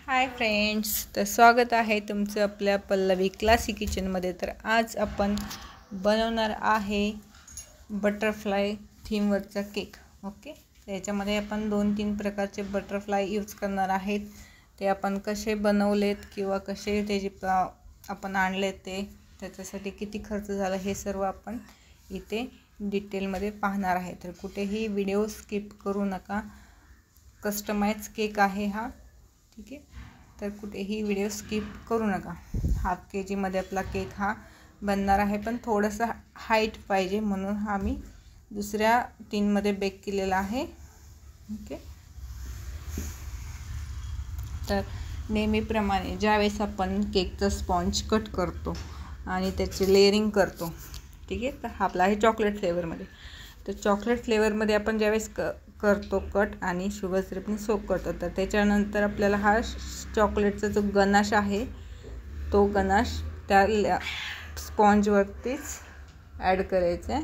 Hi friends, तर स्वागत आहे तुमचं आपल्या पल्लवी क्लासी किचनमध्ये। तर आज आपण बनवणार आहे बटरफ्लाय थीमवरचा केक। ओके, तर याच्यामध्ये आपण 2-3 प्रकारचे बटरफ्लाय यूज करणार आहेत। ते आपण कसे बनवलेत किंवा कसे त्याची आपण आणले ते त्याच्यासाठी किती खर्च झाला हे सर्व आपण इथे डिटेलमध्ये पाहणार आहे। तर कुठेही व्हिडिओ स्किप करू नका। कस्टमाइज केक आहे हा, ठीक आहे। तर कुठेही व्हिडिओ स्किप करू नका। हाफ KG मध्ये आपला केक हा बनणार आहे, पण थोडासा हाईट पाहिजे म्हणून हा मी दुसऱ्या टीनमध्ये बेक केलेला आहे। ओके, तर नेहमीप्रमाणे ज्यावेळेस आपण केकचा स्पॉन्ज कट करतो आणि त्याचे लेयरिंग करतो, ठीक आहे। तर हा आपला आहे चॉकलेट फ्लेवरमध्ये। तर चॉकलेट फ्लेवरमध्ये आपण ज्यावेळेस करतो कट आणि शुगर सिरपने सोक करतो, तर त्याच्यानंतर आपल्याला हा चॉकलेटचा जो गनाश आहे तो गनाश त्या स्पॉन्जवरतीच ॲड करायचा आहे,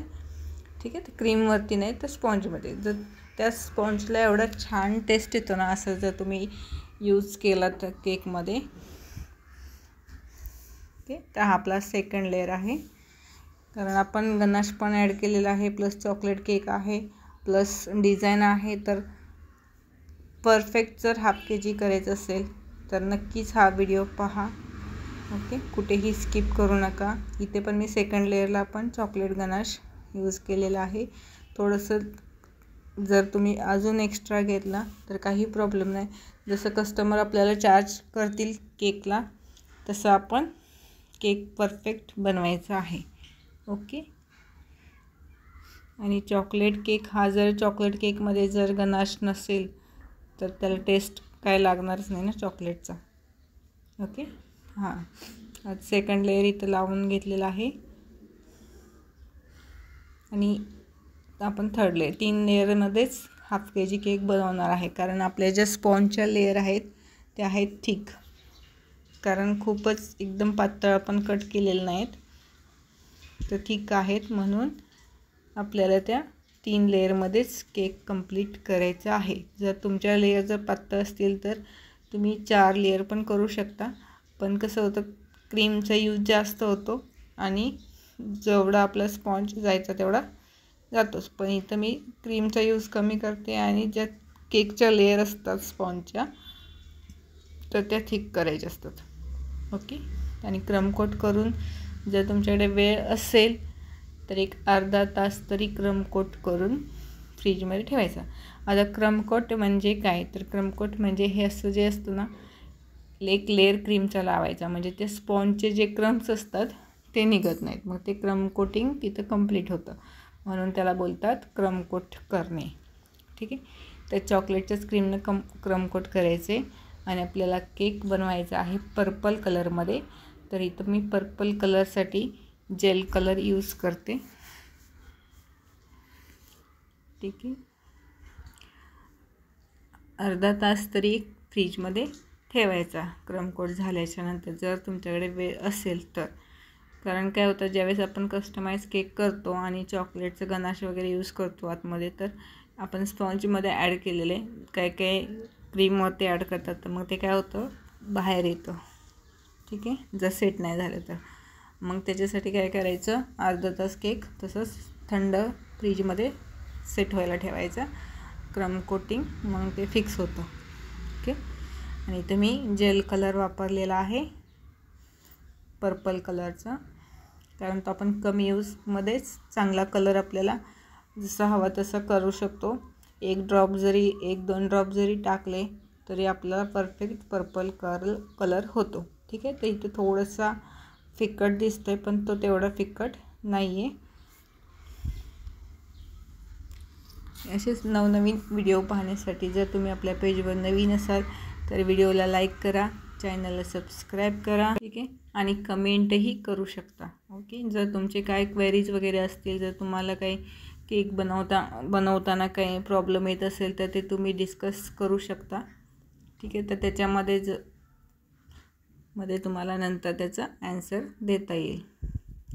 ठीक आहे। तर क्रीमवरती नाही, तर स्पॉन्जमध्ये। जर त्या स्पॉन्जला एवढा छान टेस्ट येतो ना असं जर तुम्ही यूज केला तर केकमध्ये, ओके। तर हा आपला सेकंड लेअर आहे, कारण आपण गनाश पण ॲड केलेला आहे, प्लस चॉकलेट केक आहे, प्लस डिझाईन आहे। तर परफेक्ट जर हाफ KG करायचं असेल तर नक्कीच हा व्हिडिओ पहा, ओके। कुठेही स्किप करू नका। इथे पण मी सेकंड लेअरला पण चॉकलेट गनाश यूज केलेला आहे। थोडंसं जर तुम्ही अजून एक्स्ट्रा घेतला तर काही प्रॉब्लेम नाही। जसं कस्टमर आपल्याला चार्ज करतील केकला तसं आपण केक परफेक्ट बनवायचा आहे, ओके। आणि चॉकलेट केक हा जर चॉकलेट केकमध्ये जर गनाश नसेल तर त्याला टेस्ट काय लागणारच नाही ना चॉकलेटचा, ओके। हां, सेकंड लेअर इथं लावून घेतलेला आहे आणि आपण थर्ड लेअर 3 लेअरमध्येच हाफ KG केक बनवणार आहे। कारण आपल्या ज्या स्पॉन्जच्या लेअर आहेत त्या आहेत थिक, कारण खूपच एकदम पातळ आपण कट केलेले नाहीत, तर थिक आहेत म्हणून आपल्याला त्या 3 लेअरमध्येच केक कंप्लीट करायचा आहे। जर तुमच्या लेअर जर पातळ असतील तर तुम्ही 4 लेअर पण करू शकता, पण कसं होतं क्रीमचा यूज जास्त होतो आणि जेवढा आपला स्पॉन्ज जायचा तेवढा जातोच। पण इथं मी क्रीमचा यूज कमी करते आणि ज्या केकच्या लेअर असतात स्पॉन्जच्या तर त्या थिक करायच्या असतात, ओके। आणि क्रम कोट करून जर तुमच्याकडे वेळ असेल तर एक अर्धा तास तरी क्रम कोट करून फ्रीजमध्ये ठेवायचा। आता क्रम कोट म्हणजे काय, तर क्रम कोट म्हणजे हे असं जे असतं ना, एक लेअर क्रीमचा लावायचा म्हणजे ते स्पॉन्जचे जे क्रम्स असतात ते निघत नाहीत, मग ते क्रम कोटिंग तिथं कंप्लीट होतं, म्हणून त्याला बोलतात क्रम कोट करणे, ठीक आहे। तर चॉकलेटच्याच क्रीमनं क्रम कोट करायचे आणि आपल्याला केक बनवायचा आहे पर्पल कलरमध्ये। तर इथं मी पर्पल कलरसाठी जेल कलर यूज करते, ठीक आहे। अर्धा तास तरी फ्रीजमध्ये ठेवायचा क्रम कोट झाल्याच्या नंतर जर तुमच्याकडे वेळ असेल तर। कारण काय होतं ज्यावेळेस आपण कस्टमाइज केक करतो आणि चॉकलेटचं गनाश वगैरे यूज करतो आतमध्ये, तर आपण स्पॉन्जमध्ये ॲड केलेले काय काय क्रीमवरती ॲड करतात, तर मग ते काय होतं बाहेर येतं, ठीक आहे, जर सेट नाही झालं तर। मग त्याच्यासाठी काय करायचं, अर्धा तास केक तसंच थंड फ्रीजमध्ये सेट व्हायला ठेवायचा क्रम कोटिंग, मग ते फिक्स होतं, ओके। आणि इथं मी जेल कलर वापरलेला आहे पर्पल कलरचा, कारण तो आपण कमी यूजमध्येच चांगला कलर आपल्याला जसा हवा तसा करू शकतो। 1-2 ड्रॉप जरी टाकले तरी आपल्याला परफेक्ट पर्पल कलर होतो, ठीक आहे। तर इथे थोडासा फिकट दिसतोय पण तो तेवढा फिकट नाही आहे। असेच नवनवीन व्हिडिओ पाहण्यासाठी जर तुम्ही आपल्या पेजवर नवीन असाल तर व्हिडिओला लाईक करा, चॅनलला सबस्क्राईब करा, ठीक आहे। आणि कमेंटही करू शकता, ओके। जर तुमचे काय क्वेरीज वगैरे असतील, जर तुम्हाला काही केक बनवताना काही प्रॉब्लेम येत असेल तर ते तुम्ही डिस्कस करू शकता, ठीक आहे। तर त्याच्यामध्ये मध्ये तुम्हाला नंतर त्याचा ॲन्सर देता येईल,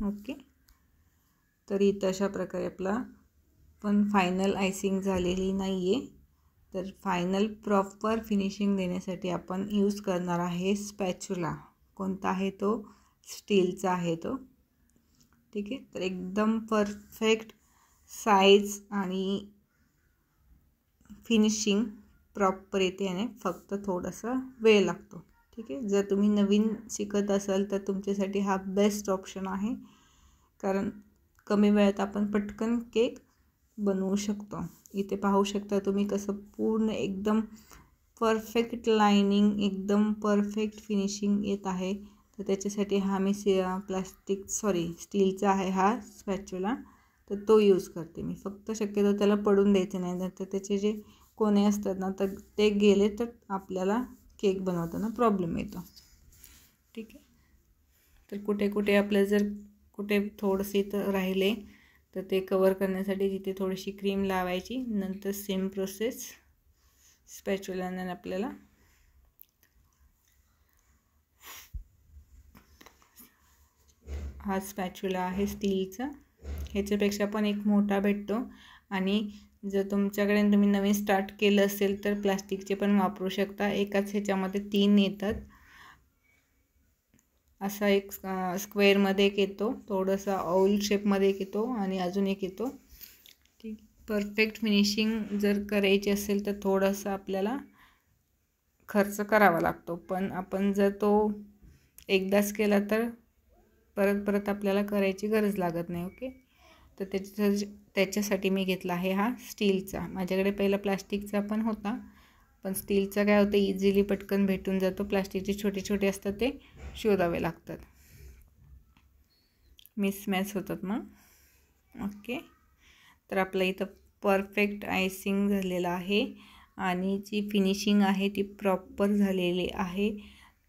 ओके। तरी तशा प्रकारे आपला पण फायनल आयसिंग झालेली नाही आहे, तर फायनल प्रॉपर फिनिशिंग देण्यासाठी आपण यूज करणार आहे स्पॅच्युला. कोणता आहे तो? स्टीलचा आहे तो. ठीक आहे, तर एकदम परफेक्ट साईज आणि फिनिशिंग प्रॉपर येते आणि फक्त थोडासा वेळ लागतो. ठीक आहे, जर तुम्ही नवीन शिकत असाल तर तुमच्यासाठी हा बेस्ट ऑप्शन आहे, कारण कमी वेळात आपण पटकन केक बनवू शकतो. इथे पाहू शकता तुम्ही कसं पूर्ण एकदम परफेक्ट लाइनिंग, एकदम परफेक्ट फिनिशिंग येत आहे. तर त्याच्यासाठी हा मी स्टीलचा आहे हा स्पॅच्युला, तर तो यूज करते मी. फक्त शक्यतो त्याला पडून द्यायचं नाही, तर त्याचे जे कोणे असतात ना, तर ते गेले तर आपल्याला केक बनवताना प्रॉब्लेम येतो. ठीक आहे, तर कुठे कुठे आपलं जर कुठे थोडेसे तर राहिले तर ते कवर करण्यासाठी तिथे थोडीशी क्रीम लावायची. नंतर सेम प्रोसेस स्पॅच्युलाने आपल्याला हा स्पॅच्युला आहे स्टीलचा, ह्याच्यापेक्षा पण एक मोठा भेटतो. आणि जर तुमच्याकडे तुम्ही नवीन स्टार्ट केलं असेल तर प्लास्टिकचे पण वापरू शकता. एकाच ह्याच्यामध्ये 3 येतात. असा एक स्क्वेअरमध्ये एक येतो, थोडासा ऑल शेपमध्ये एक येतो आणि अजून एक येतो. ठीक, परफेक्ट फिनिशिंग जर करायची असेल तर थोडासा आपल्याला खर्च करावा लागतो, पण आपण जर तो एकदाच केला तर परत परत आपल्याला करायची गरज लागत नाही. ओके, तर त्याच्यासाठी मी घेतला आहे हा स्टीलचा. माझ्याकडे पहिला प्लास्टिकचा पण होता, पण स्टीलचा काय होतं, इझिली पटकन भेटून जातो. प्लास्टिकचे छोटे छोटे असतात ते शोधावे लागतात, मिसमॅच होतात मग. ओके, तर आपलं इथं परफेक्ट आयसिंग झालेलं आहे आणि जी फिनिशिंग आहे ती प्रॉपर झालेली आहे.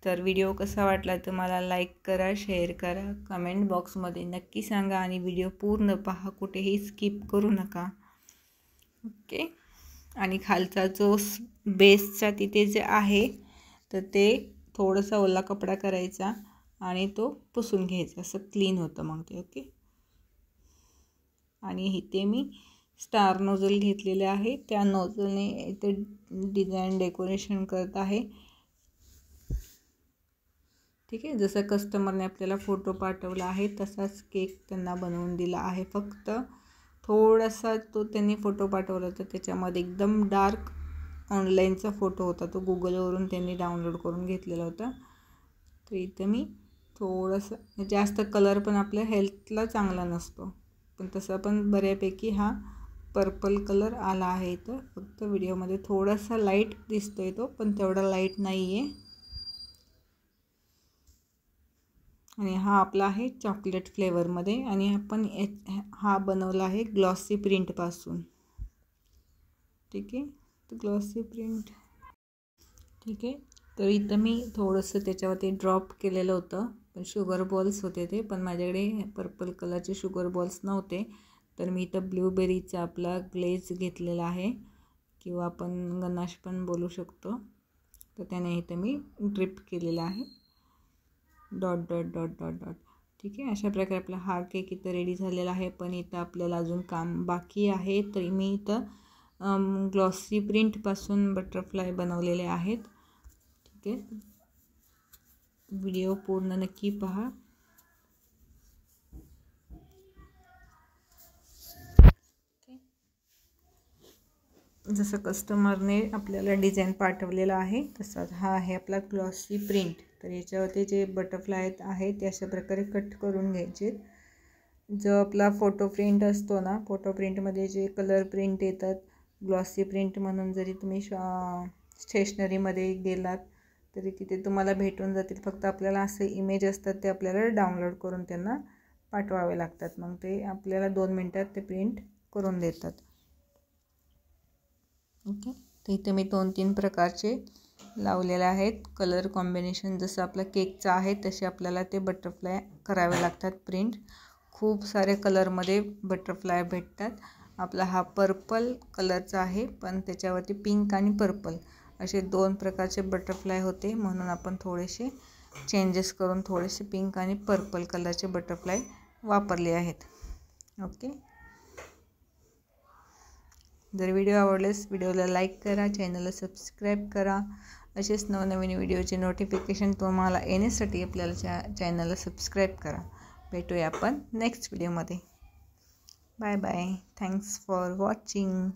तर व्हिडिओ कसा वाटला तुम्हाला लाईक करा, शेअर करा, कमेंट बॉक्समध्ये नक्की सांगा आणि व्हिडिओ पूर्ण पहा, कुठेही स्किप करू नका. ओके, आणि खालचा जो बेसचा तिथे जे आहे तर ते थोडासा ओला कपडा करायचा आणि तो पुसून घ्यायचा, असं क्लीन होतं मग ते. ओके, आणि इथे मी स्टार नोझल घेतलेले आहे, त्या नोझलने इथे डिझाईन डेकोरेशन करत आहे. ठीक आहे, जसं कस्टमरने आपल्याला फोटो पाठवला आहे तसाच केक त्यांना बनवून दिला आहे. फक्त थोडासा तो त्यांनी फोटो पाठवला तर त्याच्यामध्ये एकदम डार्क ऑनलाईनचा फोटो होता, तो गुगलवरून त्यांनी डाउनलोड करून घेतलेला होता. तर इथं मी थोडंसं, जास्त कलर पण आपल्या हेल्थला चांगला नसतो, पण तसं पण बऱ्यापैकी हा पर्पल कलर आला आहे. इथं फक्त व्हिडिओमध्ये थोडासा लाईट दिसतोय तो, पण तेवढा लाईट नाही आहे. आणि हा आपला आहे चॉकलेट फ्लेवरमध्ये, आणि आपण हा बनवला आहे ग्लॉसी प्रिंटपासून. ठीक आहे, तर ग्लॉसी प्रिंट. ठीक आहे, तर इथं मी थोडंसं त्याच्यावरती ड्रॉप केलेलं होतं, पण शुगर बॉल्स होते ते, पण माझ्याकडे पर्पल कलरचे शुगर बॉल्स नव्हते, तर मी इथं ब्लूबेरीचा आपला ग्लेज घेतलेला आहे, किंवा आपण गनाश पण बोलू शकतो. तर त्याने इथं मी ड्रिप केलेला आहे, dot dot dot dot dot. ठीक आहे, अशा प्रकारे आपला हा केक इथं रेडी झालेला आहे. पण इथं आपल्याला अजून काम बाकी आहे. तरी मी इथं ग्लॉसी प्रिंटपासून बटरफ्लाय बनवलेले आहेत. ठीक आहे, व्हिडिओ पूर्ण नक्की पहा. जसं कस्टमरने आपल्याला डिझाईन पाठवलेला आहे तसाच हा आहे आपला ग्लॉसी प्रिंट. तर याच्यावरती जे बटरफ्लाय आहेत ते अशा प्रकारे कट करून घ्यायचे. जो आपला फोटो प्रिंट असतो ना, फोटो प्रिंटमध्ये जे कलर प्रिंट येतात ग्लॉसी प्रिंट म्हणून, जरी तुम्ही स्टेशनरीमध्ये गेलात तरी तिथे तुम्हाला भेटून जातील. फक्त आपल्याला असे इमेज असतात ते आपल्याला डाउनलोड करून त्यांना पाठवावे लागतात, मग ते आपल्याला 2 मिनटात ते प्रिंट करून देतात. ओके, तर इथे मी 2-3 प्रकारचे लावलेले आहेत. कलर कॉम्बिनेशन जसं आपला केकचा आहे तसे आपल्याला ते बटरफ्लाय करावे लागतात प्रिंट. खूप सारे कलरमध्ये बटरफ्लाय भेटतात. आपला हा पर्पल कलरचा आहे, पण त्याच्यावरती पिंक आणि पर्पल असे 2 प्रकारचे बटरफ्लाय होते, म्हणून आपण थोडेसे चेंजेस करून थोडेसे पिंक आणि पर्पल कलरचे बटरफ्लाय वापरले आहेत. ओके, जर व्हिडिओ आवडल्यास व्हिडिओला लाईक करा, चॅनलला सबस्क्राईब करा. असेच नवनवीन व्हिडिओचे नोटिफिकेशन तुम्हाला येण्यासाठी आपल्याला चॅनलला सबस्क्राईब करा. भेटूया आपण नेक्स्ट व्हिडिओमध्ये. Bye bye. Thanks for watching.